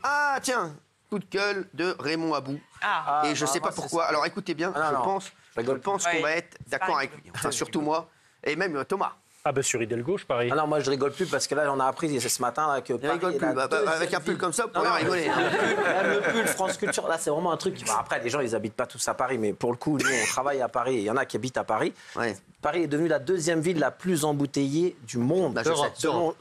Ah, tiens, coup de gueule de Raymond Abou. Et je sais pas pourquoi. Alors écoutez bien, je pense qu'on va être d'accord avec lui. Enfin, surtout moi, et même Thomas. Ah bah sur Hidalgo, je parie. Ah non, moi je rigole plus parce que là, on a appris ce matin là, que Il rigole plus. Avec un pull comme ça, vous pourriez rigoler. Même le pull France Culture, là, c'est vraiment un truc. Bon, après, les gens, ils habitent pas tous à Paris, mais pour le coup, nous, on travaille à Paris. Il y en a qui habitent à Paris. Ouais. Paris est devenue la deuxième ville la plus embouteillée du monde. D'Europe.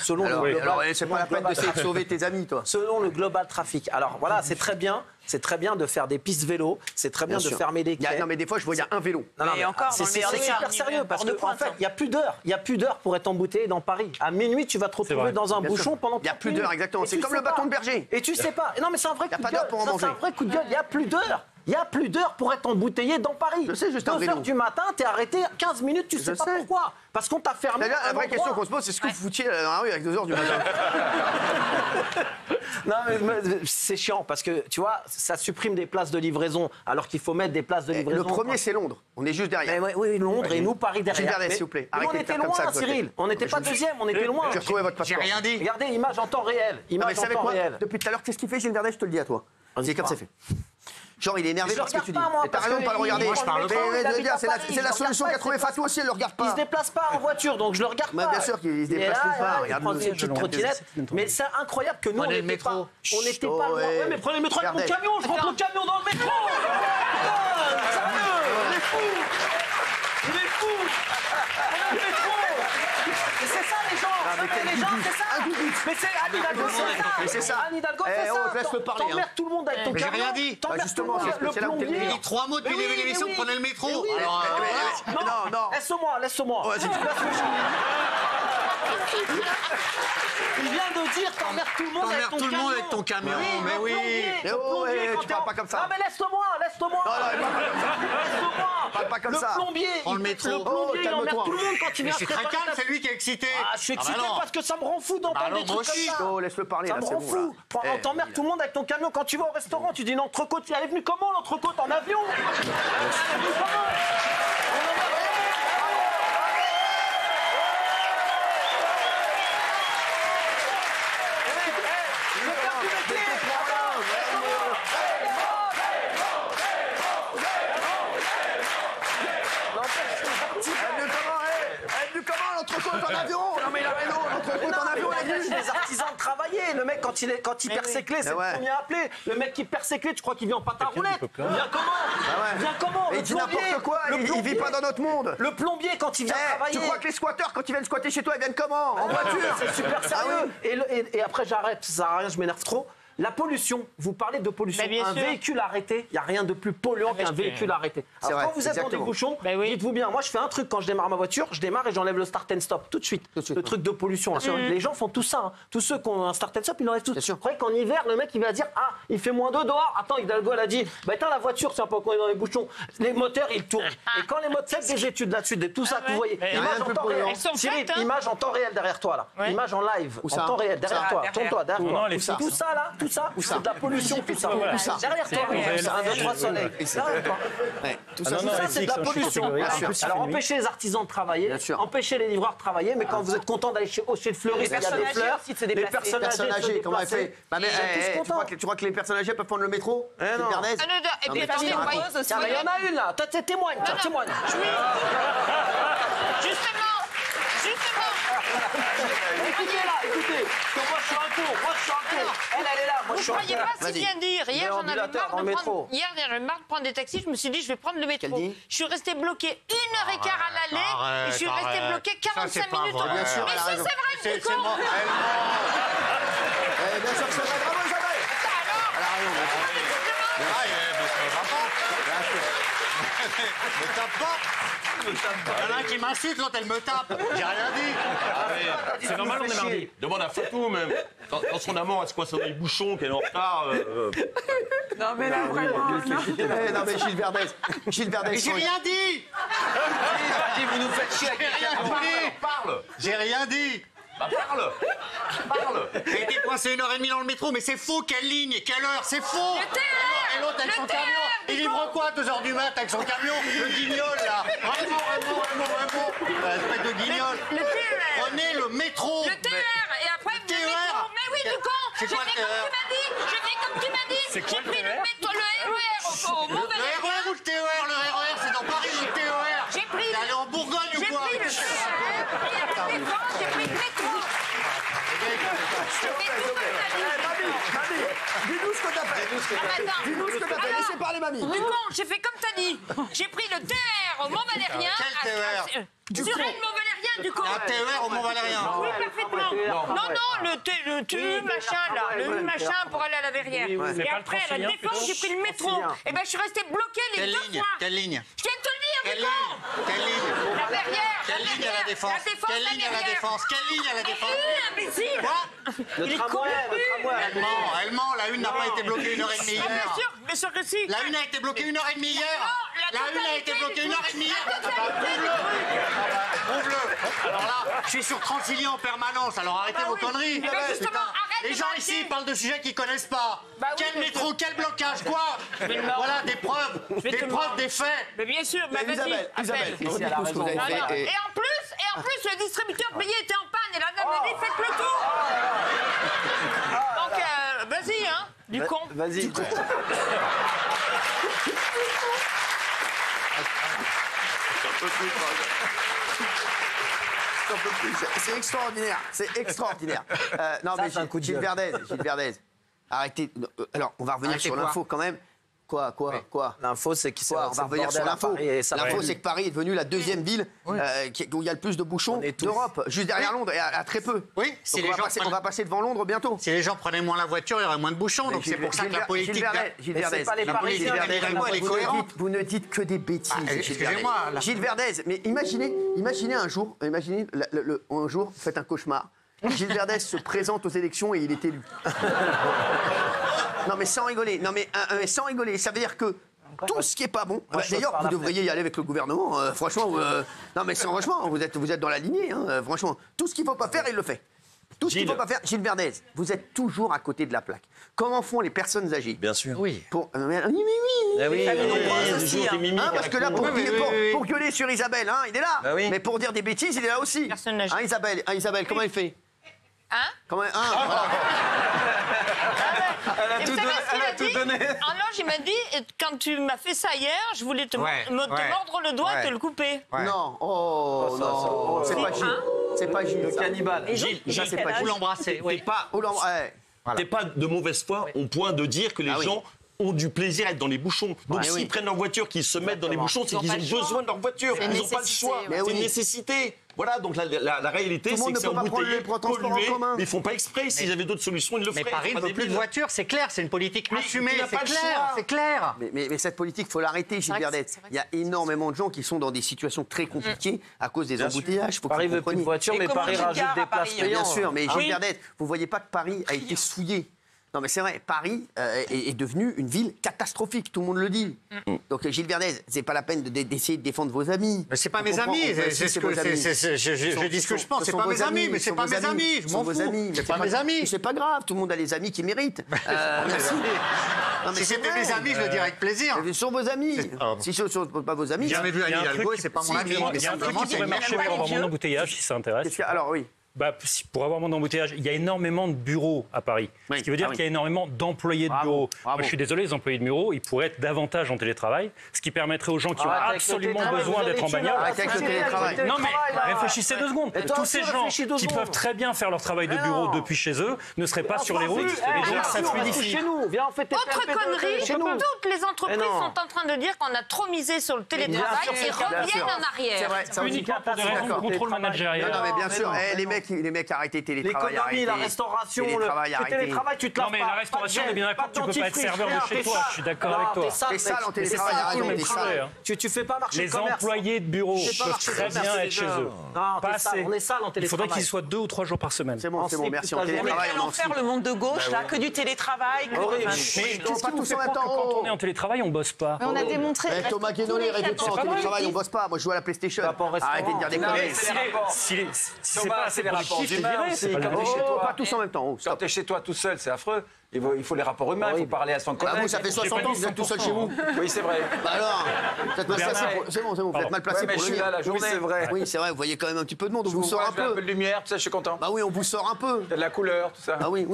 Selon le global. Alors, c'est pas la peine d'essayer de sauver tes amis, toi. Selon le Global Traffic. Alors voilà, c'est très bien. C'est très bien de faire des pistes vélo. C'est très bien de fermer des quais. Non, mais des fois, je vois, il y a un vélo. Et encore, c'est super sérieux parce qu'en fait, il n'y a plus d'heures. Il n'y a plus d'heures pour être embouteillé dans Paris. À minuit, tu vas te retrouver dans un bouchon pendant. Il n'y a plus d'heures, exactement. C'est comme le bâton de berger. Et tu sais pas. Non, mais c'est un vrai coup de gueule. C'est un vrai coup de gueule. Il n'y a plus d'heures. Il n'y a plus d'heures pour être embouteillé dans Paris. Je sais, juste un vélo. 2 heures du matin, t'es arrêté 15 minutes, tu sais pas pourquoi. Parce qu'on t'a fermé. La vraie question qu'on se pose, c'est ce que vous foutiez dans la rue avec 2 heures du matin. Non, mais c'est chiant parce que tu vois, ça supprime des places de livraison alors qu'il faut mettre des places de livraison. Le premier, c'est Londres. On est juste derrière. Oui, Londres et nous, Paris derrière. Gilles Verdez, s'il vous plaît. On était loin, Cyril. On n'était pas deuxième, on était loin. J'ai retrouvé votre passeport. J'ai rien dit. Regardez, image en temps réel. Image en temps réel. Depuis tout à l'heure, qu'est-ce qu'il fait, Gilles Verdez? Je te le dis à toi. C'est comme ça fait. Genre, il est énervé par ce que tu dis. T'as raison de pas le regarder. Moi, je parle pas. C'est la solution qu'a trouvée Fatou aussi, elle le regarde pas. Il se déplace pas en voiture, donc je le regarde pas. Bien sûr qu'il se déplace nulle part. Il prend une petite trottinette. Mais c'est incroyable que nous, on n'était pas loin. Ouais, mais prenez le métro avec mon camion, je rentre le camion dans le métro. Il est fou. Il est fou. Le métro. C'est ça les gens. Les gens, c'est ça. Mais c'est Anne Hidalgo, c'est ça. Anne Hidalgo, c'est ça. Laisse-le parler. T'emmerdes tout le monde avec ton camion. J'ai rien dit. Justement, le plombier. Il dit 3 mots depuis l'émission, prenez le métro. Non, laisse-moi. Il vient de dire t'emmerdes tout le monde avec ton camion. Mais oui. Tu parles pas comme ça. Non mais laisse-moi. Parle pas comme ça. Le plombier, Prends le métro. il emmerde tout le monde quand il vient. C'est très calme, c'est lui qui est excité. Je suis excité parce que ça me rend fou d'entendre des trucs comme ça. Laisse-le parler. Ça me rend fou. On t'emmerde tout le monde avec ton camion. Quand tu vas au restaurant, tu dis une entrecôte. Elle est venue comment l'entrecôte? En avion? Elle est venue comment? Les artisans de travailler. Le mec, quand il perd ses clés, c'est le premier à appeler. Le mec qui perd ses clés, tu crois qu'il vient en pâte à roulettes? Il vient comment? Il dit n'importe quoi, il vit pas dans notre monde. Le plombier, quand il vient travailler. Tu crois que les squatteurs, quand ils viennent squatter chez toi, ils viennent comment? En voiture? C'est super sérieux. Et après, j'arrête, ça sert à rien, je m'énerve trop. La pollution, vous parlez de pollution. Un véhicule arrêté, il n'y a rien de plus polluant qu'un véhicule arrêté. Alors quand vous êtes dans des bouchons, dites-vous bien, moi je fais un truc quand je démarre ma voiture, je démarre et j'enlève le start and stop tout de suite. Le truc de pollution. Les gens font tout ça. Tous ceux qui ont un start and stop, ils l'enlèvent tout. Vous croyez qu'en hiver, le mec il va dire ah, il fait -2 dehors. Attends, Hidalgo elle a dit bah éteins la voiture, c'est un peu quand on est dans les bouchons. Les moteurs ils tournent. Et quand les moteurs, faites des études là-dessus, de tout ça que vous voyez. Image en temps réel. Cyril, image en temps réel derrière toi là. Image en live, en temps réel derrière toi. Tourne-toi derrière toi. Tout ça là, tout ça, c'est de la pollution, tout ça. Derrière toi, un 2, 3 soleils. Derrière toi. Tout ça, c'est de la pollution. Alors empêchez les artisans de travailler, empêchez les livreurs de travailler, mais quand vous êtes content d'aller chez le fleuriste, il y a des fleurs. Les personnes âgées, comment elle fait? Tu crois que les personnes âgées peuvent prendre le métro? Et puis attendez, il y en a une là. Témoigne. Justement. Écoutez, moi je suis un con. Elle est là, moi je suis un con. Vous ne croyez pas si bien dire. Hier, j'en avais marre de prendre des taxis. Je me suis dit, je vais prendre le métro. Je suis restée bloquée 1h15 à l'aller et je suis restée bloquée 45 minutes. Bien sûr, mais ça, c'est vrai, c'est con. Bien sûr que c'est vrai. Bravo, Isabelle. Elle a raison. Me tape pas. Il y en a un qui m'insulte quand elle me tape. J'ai rien dit. C'est normal, on est mardi. Demande à Fatou, même. Dans son amour, est-ce quoi, sur les bouchons, qu'elle est en retard Non, mais là, vraiment. Non, mais Gilles Verdez. J'ai rien dit. Vous nous faites chier avec Parle. J'ai rien dit. Bah, parle. J'ai été coincé 1h30 dans le métro, mais c'est faux. Quelle ligne et quelle heure? C'est faux. Et l'autre avec son camion. Il livre quoi 2h du mat avec son camion? Le guignol, là. Vraiment. Espèce de guignol. Le TER. Prenez le métro. Le TER. Et après, le métro. Mais oui, du con. C'est quoi le TER? Je fais comme tu m'as dit. J'ai pris le RER au Mont Valérien. Le RER ou le TER? Le RER, c'est dans Paris, le TER. J'ai pris. T'es allé en Bourgogne ou quoi? J'ai pris le TER et à la Défense, j'ai pris le métro. Dis-nous ce que t'as fait. Dis-nous ce que t'as fait. Laissez parler mamie. Du con, j'ai fait comme t'as dit. J'ai pris le TER au Mont Valérien. Quel TER? Sur le Mont Valérien, du con. Un TER au Mont Valérien. Oui, parfaitement. Non, le machin, là. Le machin pour aller à la Verrière. Et après, à la Défense, j'ai pris le métro. Et ben, je suis restée bloquée les deux fois. Quelle ligne? Je viens de te le dire, Quelle du con. ligne? Quelle ligne? La Verrière. Quelle ligne à la Défense? Quelle ligne à la Défense? Quelle ligne à la Défense? Imbécile. Quoi? Le tramway. Elle ment, la une n'a pas été bloquée 1h30 hier. Bien sûr que si. La une a été bloquée 1h30 hier. La une a été bloquée 1h30 hier. Prouve-le. Alors là, je suis sur Transilien en permanence, alors arrêtez vos conneries. Justement, Putain. arrête Les de gens m'arrêter. ici parlent de sujets qu'ils connaissent pas. Bah oui, Quel mais métro, quel blocage, quoi? Voilà, des preuves, des faits. Mais bien sûr, mais vas-y, Isabelle, appelle. ici, elle a raison. Vous avez Non, non. fait, Et en plus, le distributeur payé était en panne et la dame m'a dit faites le tour. Donc, vas-y, hein, du con. Vas-y. C'est extraordinaire, c'est extraordinaire. Non, mais Gilles Verdez, arrêtez. Alors, on va revenir sur l'info quand même. Quoi L'info, c'est qu'il On va revenir sur l'info. L'info, c'est que Paris est devenue la deuxième ville où il y a le plus de bouchons d'Europe, juste derrière Londres, et à très peu. Oui, Donc si les gens on va passer devant Londres bientôt. Si les gens prenaient moins la voiture, il y aurait moins de bouchons. Donc c'est pour ça que la politique. Gilles Verdez, vous ne dites que des bêtises. Excusez-moi. Gilles Verdez, mais imaginez un jour, un jour, faites un cauchemar. Gilles Verdez se présente aux élections et il est élu. Non mais sans rigoler, sans rigoler, ça veut dire que tout ce qui est pas bon. D'ailleurs, vous devriez y aller avec le gouvernement. Franchement, non mais franchement, vous êtes dans la lignée. Franchement, tout ce qu'il faut pas faire, il le fait. Tout ce qu'il faut pas faire, Gilles Verdez, vous êtes toujours à côté de la plaque. Comment font les personnes âgées? Bien sûr. Oui. Parce que là, pour gueuler sur Isabelle, il est là. Mais pour dire des bêtises, il est là aussi. Personne âgée. Isabelle, comment elle fait? Voilà. Elle a tout donné. En loge, il m'a dit, quand tu m'as fait ça hier, je voulais te mordre le doigt et te le couper. Non, non, c'est pas Gilles. C'est pas Gilles. Le cannibale. Gilles, c'est pas Vous l'embrassez. t'es pas de mauvaise foi au point de dire que les gens ont du plaisir à être dans les bouchons. Donc s'ils prennent leur voiture, qu'ils se mettent dans les bouchons, c'est qu'ils ont besoin de leur voiture. Ils n'ont pas le choix. C'est une nécessité. Voilà, donc la réalité, c'est que c'est embouteillé, pollué, mais ils font pas exprès. S'ils avaient d'autres solutions, ils le feraient. Mais Paris ne veut plus de voitures, c'est clair, c'est une politique assumée, c'est clair. Mais cette politique, il faut l'arrêter, Gilles Verdez. Il y a énormément de gens qui sont dans des situations très compliquées à cause des embouteillages. Paris veut plus de voitures, mais Paris rajoute des places payantes. Bien sûr, mais Gilles Verdez, vous voyez pas que Paris a été souillé. Non mais c'est vrai, Paris est devenue une ville catastrophique, tout le monde le dit. Donc Gilles Verdez, c'est pas la peine d'essayer de défendre vos amis. Mais c'est pas mes amis, je dis ce que je pense, c'est pas mes amis, mais c'est pas mes amis, je m'en fous. C'est pas mes amis. C'est pas grave, tout le monde a les amis qui méritent. Merci. Si c'était mes amis, je le dirais avec plaisir. Ce sont vos amis. Si ce ne sont pas vos amis... J'ai jamais vu Anne Hidalgo et c'est pas mon ami. Il y a un truc qui pourrait marcher pour avoir mon embouteillage, si ça intéresse. Alors oui. Pour avoir mon embouteillage, il y a énormément de bureaux à Paris. Ce qui veut dire qu'il y a énormément d'employés de bureaux. Moi, je suis désolé, les employés de bureaux, ils pourraient être davantage en télétravail, ce qui permettrait aux gens qui ont absolument besoin d'être en bagnole. Non, mais réfléchissez 2 secondes. Tous ces gens qui peuvent très bien faire leur travail de bureau depuis chez eux ne seraient pas sur les routes. Et donc, ça fluidifie. Autre connerie, toutes les entreprises sont en train de dire qu'on a trop misé sur le télétravail et reviennent en arrière. Uniquement pour des raisons de contrôle managérial. Non, mais bien sûr, les mecs arrêtez le télétravail. L'économie, la restauration, le télétravail, tu te laves pas. Non, mais la restauration, on est bien d'accord, tu peux pas être serveur de chez toi. Je suis d'accord avec toi. T'es sale en télétravail, tu fais pas marcher le les commerce. employés de bureau peuvent très bien être chez eux. Non, pas assez. On est sale en télétravail. Il faudrait qu'ils soient 2 ou 3 jours par semaine. C'est bon, merci. En télétravail, on en faire le monde de gauche, là, que du télétravail. Mais pas tous en même temps. Quand on est en télétravail, on bosse pas. On a démontré. Thomas Guénolé rêvait pas en télétravail, on bosse pas. Moi, je joue à la PlayStation. Arrêtez de dire des conneries. Si c'est pas assez productif, c'est viré. Pas tous en même temps. Quand t'es chez toi tout seul, c'est affreux. Il faut les rapports humains, il faut parler à son collègue. Ah, vous, ça fait 60 ans que vous êtes tout seul chez vous. Oui, c'est vrai. Bah alors, vous êtes mal placé pour... C'est bon, vous êtes mal placé pour le lire. La journée. Oui, c'est vrai. Oui, c'est vrai, vous voyez quand même un petit peu de monde, on vous sort un peu. Un peu de lumière, tout ça, je suis content. Bah oui, on vous sort un peu. Il y a de la couleur, tout ça. Ah oui,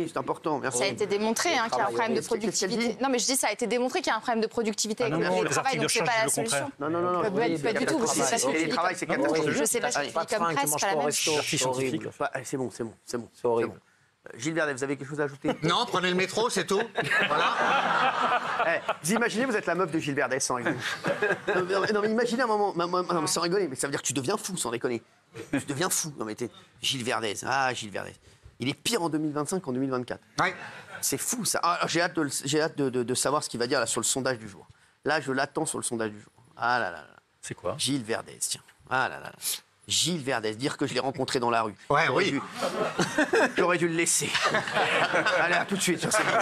c'est important, merci. Ça a été démontré qu'il y a un problème de productivité. Non, mais je dis ça a été démontré qu'il y a un problème de productivité avec le télétravail, donc c'est pas la solution. Non. Pas du tout, c'est pas le télétravail, c'est catastrophique. Je sais pas si c'est comme presse, pas la même chose. C'est bon. C'est horrible. Gilles Verdet, vous avez quelque chose à ajouter? Non, prenez le métro, c'est tout. Voilà. Vous imaginez, vous êtes la meuf de Gilles Verdet, sans rigoler. Non, mais imaginez un moment, non, sans rigoler, mais ça veut dire que tu deviens fou, sans déconner. Tu deviens fou. Non, mais Gilles Verdet, Gilles Verdet. Il est pire en 2025 qu'en 2024. Ouais. C'est fou, ça. Ah, j'ai hâte de savoir ce qu'il va dire là, sur le sondage du jour. Là, je l'attends sur le sondage du jour. Ah là là. C'est quoi? Gilles Verdet, tiens. Ah là là. Gilles Verdez, dire que je l'ai rencontré dans la rue. Ouais, oui. J'aurais dû le laisser. Allez, à tout de suite sur CNews.